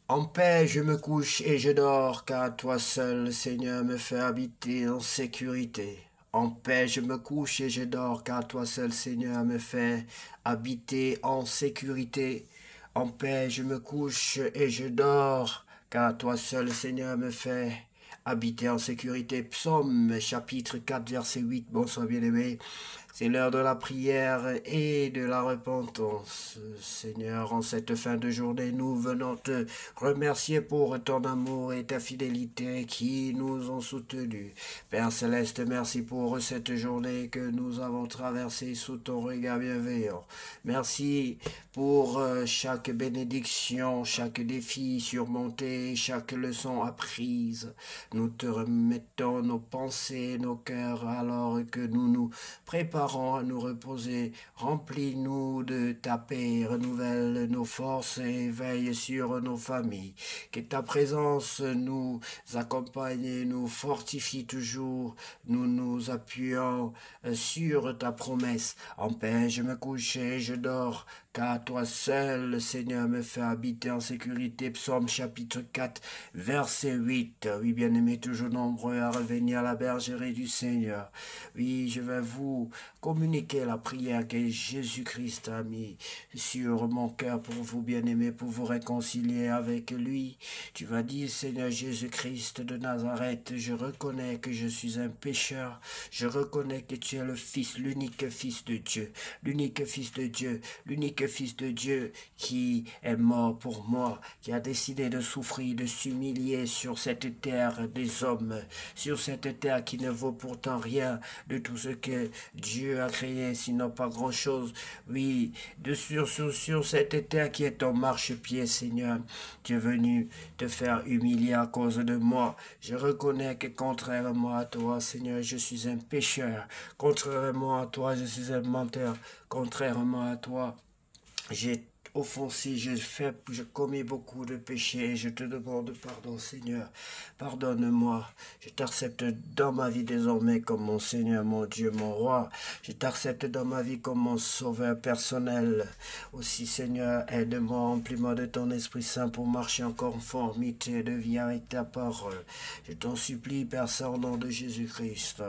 En paix, je me couche et je dors, car toi seul, Seigneur, me fais habiter en sécurité. En paix, je me couche et je dors, car toi seul, Seigneur, me fais habiter en sécurité. En paix, je me couche et je dors, car toi seul, Seigneur, me fais habiter en sécurité. Psaume chapitre 4, verset 8. Bonsoir bien-aimé. C'est l'heure de la prière et de la repentance. Seigneur, en cette fin de journée, nous venons te remercier pour ton amour et ta fidélité qui nous ont soutenus. Père Céleste, merci pour cette journée que nous avons traversée sous ton regard bienveillant. Merci pour chaque bénédiction, chaque défi surmonté, chaque leçon apprise. Nous te remettons nos pensées, nos cœurs, alors que nous nous préparons à nous reposer. Remplis-nous de ta paix, renouvelle nos forces et veille sur nos familles. Que ta présence nous accompagne et nous fortifie toujours. Nous nous appuyons sur ta promesse. En paix, je me couche et je dors, car toi seul, Seigneur, me fait habiter en sécurité. Psaume chapitre 4, verset 8. Oui, bien-aimés, toujours nombreux à revenir à la bergerie du Seigneur. Oui, je vais vous communiquer la prière que Jésus-Christ a mis sur mon cœur pour vous, bien-aimés, pour vous réconcilier avec lui. Tu vas dire, Seigneur Jésus-Christ de Nazareth, je reconnais que je suis un pécheur. Je reconnais que tu es le Fils, l'unique Fils de Dieu, l'unique Fils de Dieu, l'unique Fils de Dieu qui est mort pour moi, qui a décidé de souffrir, de s'humilier sur cette terre des hommes, sur cette terre qui ne vaut pourtant rien de tout ce que Dieu a créé, sinon pas grand-chose. Oui, sur cette terre qui est ton marchepied, Seigneur, tu es venu te faire humilier à cause de moi. Je reconnais que contrairement à toi, Seigneur, je suis un pécheur. Contrairement à toi, je suis un menteur. Contrairement à toi, j'ai offensé, j'ai commis beaucoup de péchés. Je te demande pardon, Seigneur. Pardonne-moi. Je t'accepte dans ma vie désormais comme mon Seigneur, mon Dieu, mon roi. Je t'accepte dans ma vie comme mon sauveur personnel. Aussi, Seigneur, aide-moi, remplis-moi de ton Esprit Saint pour marcher en conformité de vie avec ta parole. Je t'en supplie, Père Saint, au nom de Jésus-Christ.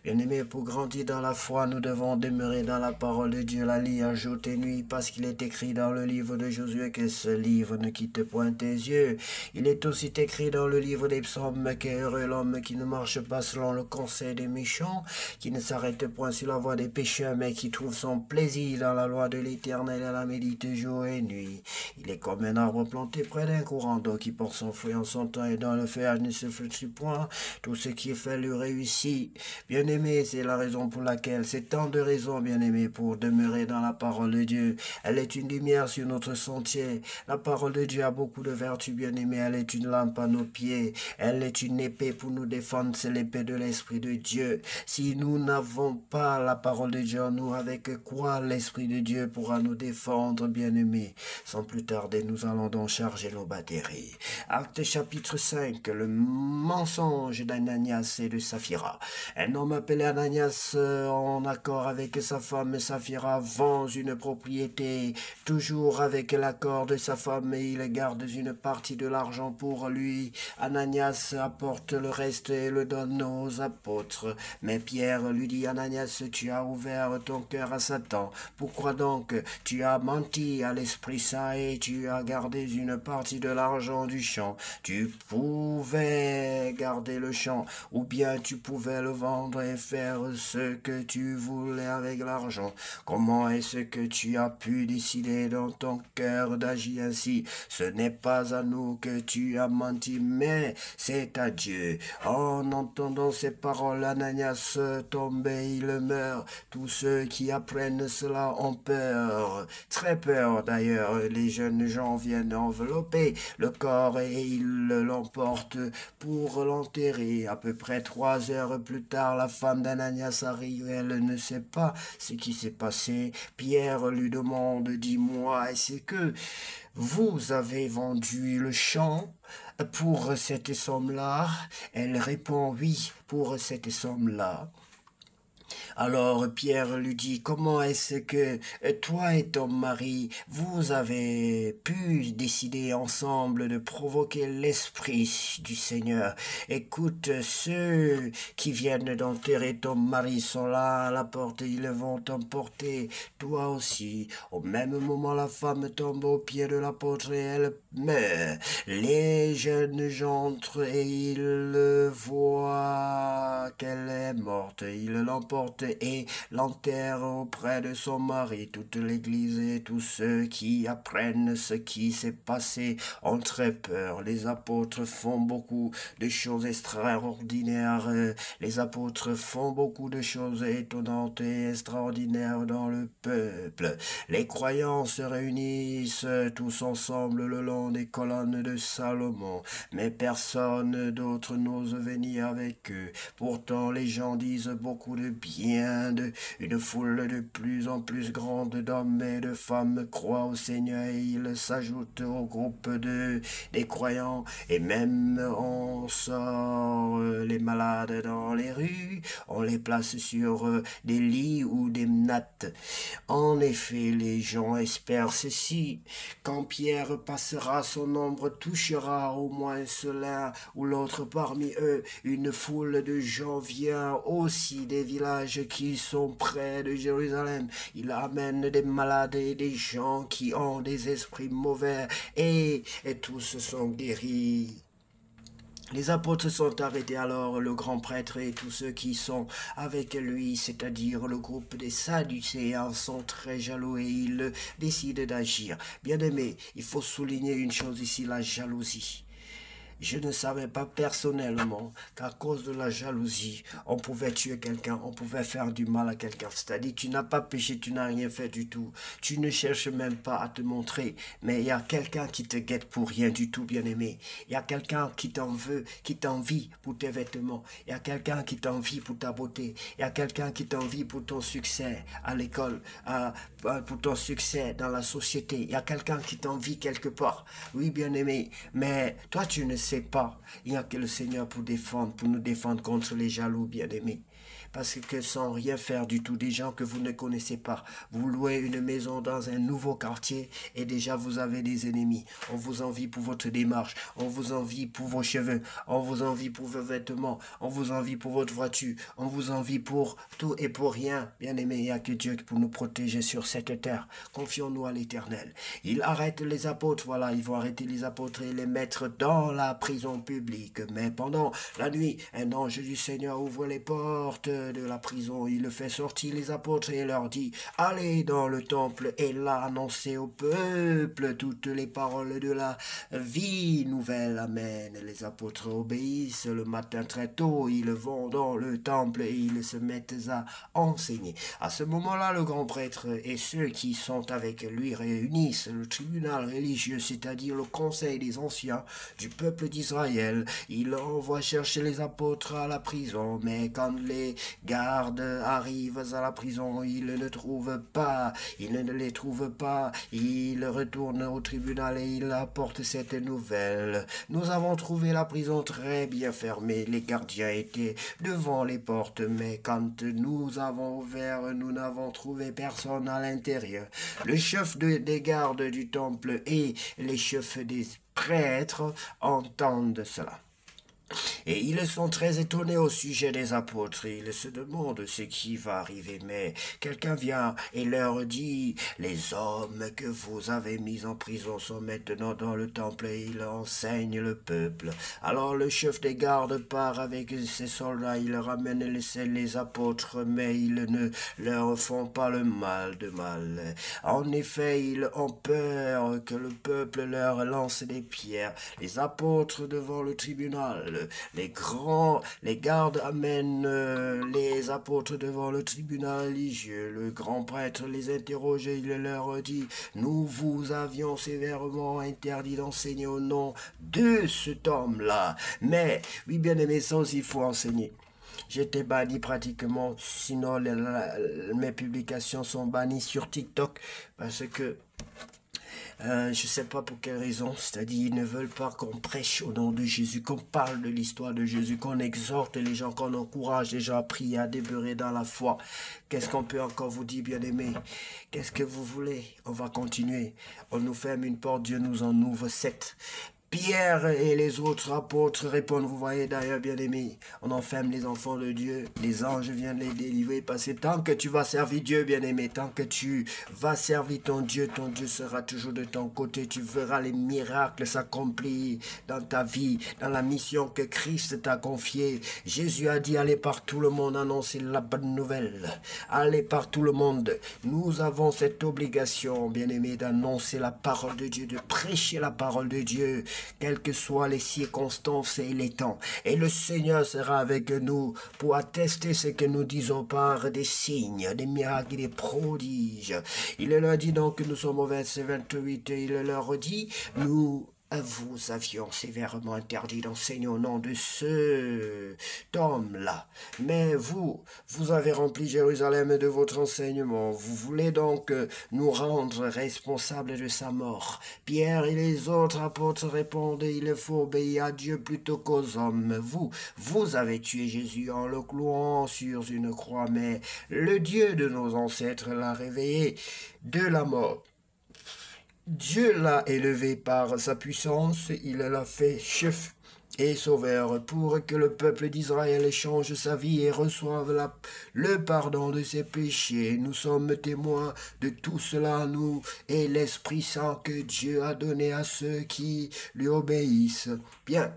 Bien-aimé, pour grandir dans la foi, nous devons demeurer dans la parole de Dieu, la lire jour et nuit, parce qu'il est écrit dans le livre de Josué que ce livre ne quitte point tes yeux. Il est aussi écrit dans le livre des psaumes qu'est heureux l'homme qui ne marche pas selon le conseil des méchants, qui ne s'arrête point sur la voie des pécheurs, mais qui trouve son plaisir dans la loi de l'Éternel et la médite jour et nuit. Il est comme un arbre planté près d'un courant d'eau qui porte son fruit en son temps et dans le feuillage ne se flétrit point. Tout ce qui est fait lui réussit. Bien-aimé, c'est la raison pour laquelle, c'est tant de raisons, bien-aimé, pour demeurer dans la parole de Dieu. Elle est une lumière sur notre sentier. La parole de Dieu a beaucoup de vertus, bien-aimé. Elle est une lampe à nos pieds. Elle est une épée pour nous défendre. C'est l'épée de l'Esprit de Dieu. Si nous n'avons pas la parole de Dieu en nous, avec quoi l'Esprit de Dieu pourra nous défendre, bien-aimé? Sans plus tarder, nous allons donc charger nos batteries. Acte chapitre 5, le mensonge d'Ananias et de Saphira. Un homme appelé Ananias, en accord avec sa femme Saphira, vend une propriété, toujours avec l'accord de sa femme, et il garde une partie de l'argent pour lui. Ananias apporte le reste et le donne aux apôtres. Mais Pierre lui dit, Ananias, tu as ouvert ton cœur à Satan. Pourquoi donc tu as menti à l'Esprit Saint et tu as gardé une partie de l'argent du champ? Tu pouvais garder le champ, ou bien tu pouvais le vendre et faire ce que tu voulais avec l'argent. Comment est-ce que tu as pu décider dans ton cœur d'agir ainsi? Ce n'est pas à nous que tu as menti, mais c'est à Dieu. En entendant ces paroles, Ananias tombe et il meurt. Tous ceux qui apprennent cela ont peur, très peur d'ailleurs. Les jeunes gens viennent envelopper le corps et ils l'emportent pour l'enterrer. À peu près 3 heures plus tard, la femme d'Ananias arrive. Elle ne sait pas ce qui s'est passé. Pierre lui demande, dis-moi, est-ce que vous avez vendu le champ pour cette somme-là? Elle répond, oui, pour cette somme-là. Alors Pierre lui dit, comment est-ce que toi et ton mari, vous avez pu décider ensemble de provoquer l'esprit du Seigneur? Écoute, ceux qui viennent d'enterrer ton mari sont là à la porte, ils vont t'emporter, toi aussi. Au même moment, la femme tombe aux pieds de l'apôtre et elle meurt. Les jeunes gens entrent et ils voient qu'elle est morte. Ils l'emportent et l'enterre auprès de son mari. Toute l'église et tous ceux qui apprennent ce qui s'est passé ont très peur. Les apôtres font beaucoup de choses extraordinaires. Les apôtres font beaucoup de choses étonnantes et extraordinaires dans le peuple. Les croyants se réunissent tous ensemble le long des colonnes de Salomon, mais personne d'autre n'ose venir avec eux. Pourtant, les gens disent beaucoup de bien d'eux. Une foule de plus en plus grande d'hommes et de femmes croient au Seigneur et ils s'ajoutent au groupe des croyants. Et même on sort les malades dans les rues, on les place sur des lits ou des nattes. En effet, les gens espèrent ceci. Quand Pierre passera, son ombre touchera au moins cela ou l'autre parmi eux. Une foule de gens vient aussi des villages qui sont près de Jérusalem. Il amène des malades et des gens qui ont des esprits mauvais et tous sont guéris. Les apôtres sont arrêtés alors, le grand prêtre et tous ceux qui sont avec lui, c'est-à-dire le groupe des Sadducéens, sont très jaloux et ils décident d'agir. Bien-aimés, il faut souligner une chose ici, la jalousie. Je ne savais pas personnellement qu'à cause de la jalousie, on pouvait tuer quelqu'un, on pouvait faire du mal à quelqu'un. C'est-à-dire, tu n'as pas péché, tu n'as rien fait du tout. Tu ne cherches même pas à te montrer. Mais il y a quelqu'un qui te guette pour rien du tout, bien-aimé. Il y a quelqu'un qui t'en veut, qui t'envie pour tes vêtements. Il y a quelqu'un qui t'envie pour ta beauté. Il y a quelqu'un qui t'envie pour ton succès à l'école, pour ton succès dans la société. Il y a quelqu'un qui t'envie quelque part. Oui, bien-aimé. Mais toi, tu ne sais pas. Il n'y a que le Seigneur pour défendre, pour nous défendre contre les jaloux, bien-aimés. Parce que sans rien faire du tout, des gens que vous ne connaissez pas, vous louez une maison dans un nouveau quartier et déjà vous avez des ennemis. On vous envie pour votre démarche, on vous envie pour vos cheveux, on vous envie pour vos vêtements, on vous envie pour votre voiture, on vous envie pour tout et pour rien. Bien-aimés, il n'y a que Dieu pour nous protéger sur cette terre. Confions-nous à l'Éternel. Il arrête les apôtres, voilà, ils vont arrêter les apôtres et les mettre dans la prison publique. Mais pendant la nuit, un ange du Seigneur ouvre les portes de la prison. Il fait sortir les apôtres et leur dit, allez dans le temple et là annoncez au peuple toutes les paroles de la vie nouvelle. Amen. Les apôtres obéissent le matin très tôt. Ils vont dans le temple et ils se mettent à enseigner. À ce moment-là, le grand prêtre et ceux qui sont avec lui réunissent le tribunal religieux, c'est-à-dire le conseil des anciens du peuple d'Israël. Il envoie chercher les apôtres à la prison, mais quand les gardes arrivent à la prison, ils ne trouvent pas, ils ne les trouvent pas, ils retournent au tribunal et ils apportent cette nouvelle. Nous avons trouvé la prison très bien fermée, les gardiens étaient devant les portes, mais quand nous avons ouvert, nous n'avons trouvé personne à l'intérieur. Le chef des gardes du temple et les chefs des prêtres entendent cela. Et ils sont très étonnés au sujet des apôtres. Ils se demandent ce qui va arriver. Mais quelqu'un vient et leur dit, les hommes que vous avez mis en prison sont maintenant dans le temple et ils enseignent le peuple. Alors le chef des gardes part avec ses soldats. Il ramène les apôtres, mais ils ne leur font pas le mal de mal. En effet, ils ont peur que le peuple leur lance des pierres. Les apôtres devant le tribunal. Les gardes amènent les apôtres devant le tribunal religieux. Le grand prêtre les interroge et il leur dit, nous vous avions sévèrement interdit d'enseigner au nom de cet homme-là. Mais, oui bien aimé, ça aussi il faut enseigner. J'étais banni pratiquement, sinon mes publications sont bannies sur TikTok parce que je ne sais pas pour quelle raison, c'est-à-dire ils ne veulent pas qu'on prêche au nom de Jésus, qu'on parle de l'histoire de Jésus, qu'on exhorte les gens, qu'on encourage les gens à prier, à demeurer dans la foi. Qu'est-ce qu'on peut encore vous dire, bien-aimés? Qu'est-ce que vous voulez? On va continuer. On nous ferme une porte, Dieu nous en ouvre 7. Pierre et les autres apôtres répondent, vous voyez d'ailleurs, bien-aimés, on enferme les enfants de Dieu, les anges viennent les délivrer, parce que tant que tu vas servir Dieu, bien-aimé, tant que tu vas servir ton Dieu sera toujours de ton côté, tu verras les miracles s'accomplir dans ta vie, dans la mission que Christ t'a confiée. Jésus a dit, allez par tout le monde, annoncer la bonne nouvelle, allez par tout le monde. Nous avons cette obligation, bien-aimé, d'annoncer la parole de Dieu, de prêcher la parole de Dieu, quelles que soient les circonstances et les temps. Et le Seigneur sera avec nous pour attester ce que nous disons par des signes, des miracles et des prodiges. Il leur dit donc que nous sommes au verset 28 et il leur dit, nous vous avions sévèrement interdit d'enseigner au nom de cet homme-là. Mais vous avez rempli Jérusalem de votre enseignement. Vous voulez donc nous rendre responsables de sa mort. Pierre et les autres apôtres répondent, il faut obéir à Dieu plutôt qu'aux hommes. Vous avez tué Jésus en le clouant sur une croix, mais le Dieu de nos ancêtres l'a réveillé de la mort. Dieu l'a élevé par sa puissance, il l'a fait chef et sauveur pour que le peuple d'Israël échange sa vie et reçoive le pardon de ses péchés. Nous sommes témoins de tout cela, nous et l'Esprit Saint que Dieu a donné à ceux qui lui obéissent. Bien.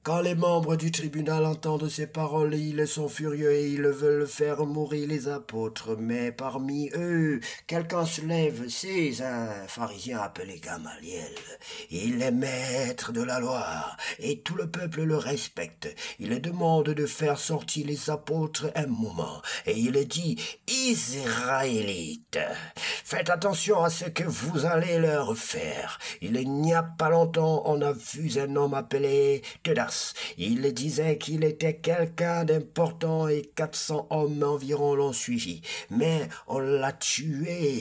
Quand les membres du tribunal entendent ces paroles, ils sont furieux et ils veulent faire mourir les apôtres. Mais parmi eux, quelqu'un se lève, c'est un pharisien appelé Gamaliel. Il est maître de la loi et tout le peuple le respecte. Il demande de faire sortir les apôtres un moment et il dit, Israélites, faites attention à ce que vous allez leur faire. Il n'y a pas longtemps, on a vu un homme appelé Teudas. Il disait qu'il était quelqu'un d'important et 400 hommes environ l'ont suivi. Mais on l'a tué.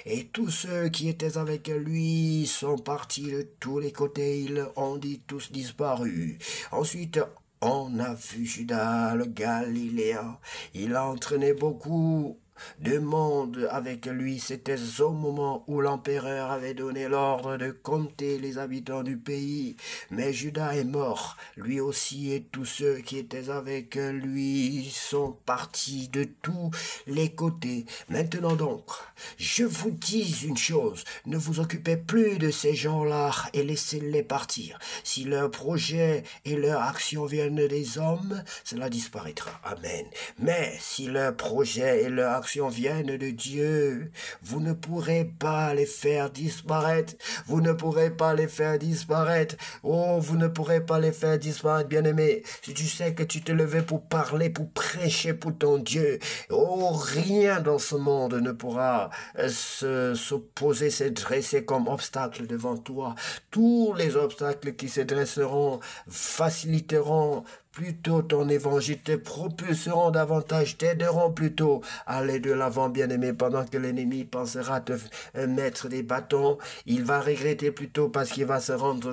Et tous ceux qui étaient avec lui sont partis de tous les côtés. Ils ont tous disparu. Ensuite, on a vu Judas le Galiléen. Il a entraîné beaucoup de monde avec lui. C'était au moment où l'empereur avait donné l'ordre de compter les habitants du pays. Mais Judas est mort, lui aussi, et tous ceux qui étaient avec lui sont partis de tous les côtés. Maintenant donc, je vous dis une chose, ne vous occupez plus de ces gens-là et laissez-les partir. Si leurs projets et leurs actions viennent des hommes, cela disparaîtra. Amen. Mais si leurs projets et leurs actions viennent de Dieu, vous ne pourrez pas les faire disparaître. Vous ne pourrez pas les faire disparaître. Oh, vous ne pourrez pas les faire disparaître, bien-aimé. Si tu sais que tu te levais pour parler, pour prêcher pour ton Dieu, oh, rien dans ce monde ne pourra s'opposer, se dresser comme obstacle devant toi. Tous les obstacles qui se dresseront faciliteront plutôt ton évangile, te propulseront davantage, t'aideront plutôt à aller de l'avant, bien-aimé, pendant que l'ennemi pensera te mettre des bâtons. Il va regretter plutôt parce qu'il va se rendre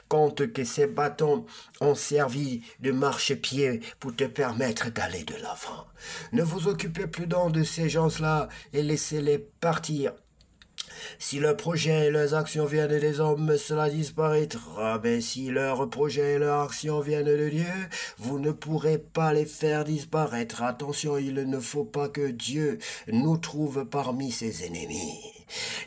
compte que ces bâtons ont servi de marchepied pour te permettre d'aller de l'avant. Ne vous occupez plus donc de ces gens-là et laissez-les partir. Si leurs projets et leurs actions viennent des hommes, cela disparaîtra. Mais si leurs projets et leurs actions viennent de Dieu, vous ne pourrez pas les faire disparaître. Attention, il ne faut pas que Dieu nous trouve parmi ses ennemis.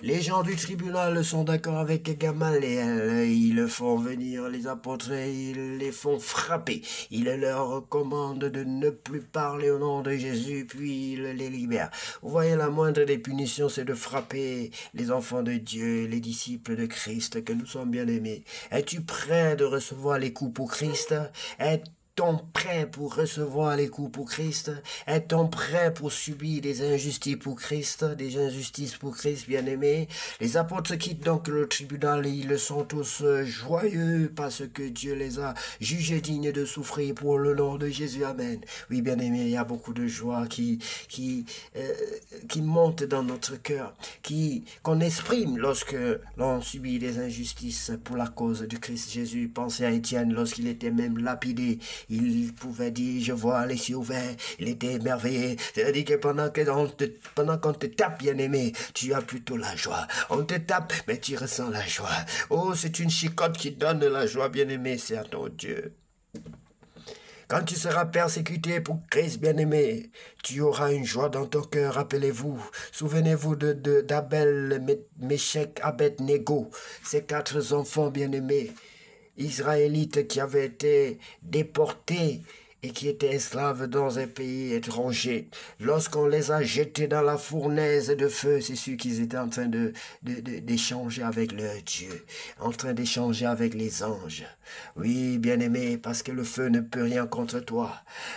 Les gens du tribunal sont d'accord avec Gamaliel. Ils font venir les apôtres et ils les font frapper. Ils leur recommandent de ne plus parler au nom de Jésus, puis ils les libèrent. Vous voyez, la moindre des punitions, c'est de frapper les enfants de Dieu, les disciples de Christ, que nous sommes bien aimés. Es-tu prêt de recevoir les coups pour Christ? Est-on prêt pour recevoir les coups pour Christ? Est-on prêt pour subir des injustices pour Christ, des injustices pour Christ, bien-aimés? Les apôtres quittent donc le tribunal et ils sont tous joyeux parce que Dieu les a jugés dignes de souffrir pour le nom de Jésus. Amen. Oui, bien-aimés, il y a beaucoup de joie qui monte dans notre cœur, qu'on exprime lorsque l'on subit des injustices pour la cause de Christ Jésus. Pensez à Étienne lorsqu'il était même lapidé. Il pouvait dire, je vois les cieux ouverts. Il était émerveillé. C'est-à-dire que pendant qu'on te tape, bien-aimé, tu as plutôt la joie. On te tape, mais tu ressens la joie. Oh, c'est une chicotte qui donne la joie, bien-aimé, c'est à ton Dieu. Quand tu seras persécuté pour Christ, bien-aimé, tu auras une joie dans ton cœur, rappelez-vous. Souvenez-vous d'Abel, Méchec, Abed-Nego, ces 4 enfants bien-aimés, israélites qui avaient été déportés et qui étaient esclaves dans un pays étranger. Lorsqu'on les a jetés dans la fournaise de feu, c'est sûr qu'ils étaient en train d'échanger avec leur Dieu, en train d'échanger avec les anges. Oui, bien-aimé, parce que le feu ne peut rien contre toi.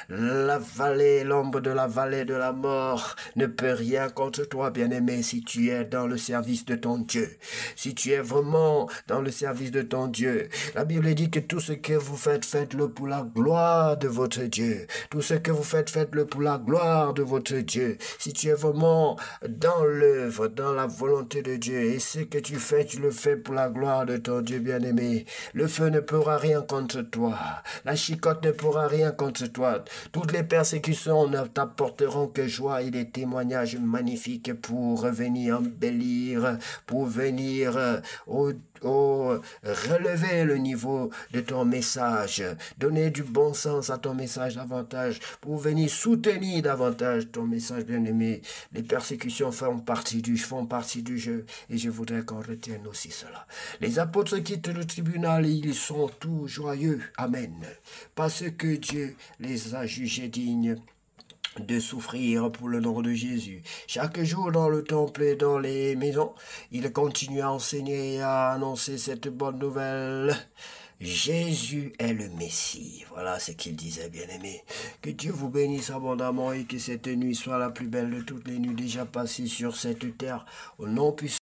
La vallée, l'ombre de la vallée de la mort ne peut rien contre toi, bien-aimé, si tu es dans le service de ton Dieu. Si tu es vraiment dans le service de ton Dieu. La Bible dit que tout ce que vous faites, faites-le pour la gloire de votre Dieu. Tout ce que vous faites, faites-le pour la gloire de votre Dieu. Si tu es vraiment dans l'œuvre, dans la volonté de Dieu, et ce que tu fais, tu le fais pour la gloire de ton Dieu bien-aimé, le feu ne pourra rien contre toi. La chicotte ne pourra rien contre toi. Toutes les persécutions ne t'apporteront que joie et des témoignages magnifiques pour venir embellir, pour venir relever le niveau de ton message, donner du bon sens à ton message davantage, pour venir soutenir davantage ton message bien-aimé. Les persécutions font partie du jeu et je voudrais qu'on retienne aussi cela. Les apôtres quittent le tribunal et ils sont tous joyeux. Amen. Parce que Dieu les a jugés dignes de souffrir pour le nom de Jésus. Chaque jour dans le temple et dans les maisons, il continue à enseigner et à annoncer cette bonne nouvelle. Jésus est le Messie. Voilà ce qu'il disait, bien-aimé. Que Dieu vous bénisse abondamment et que cette nuit soit la plus belle de toutes les nuits déjà passées sur cette terre. Au nom puissant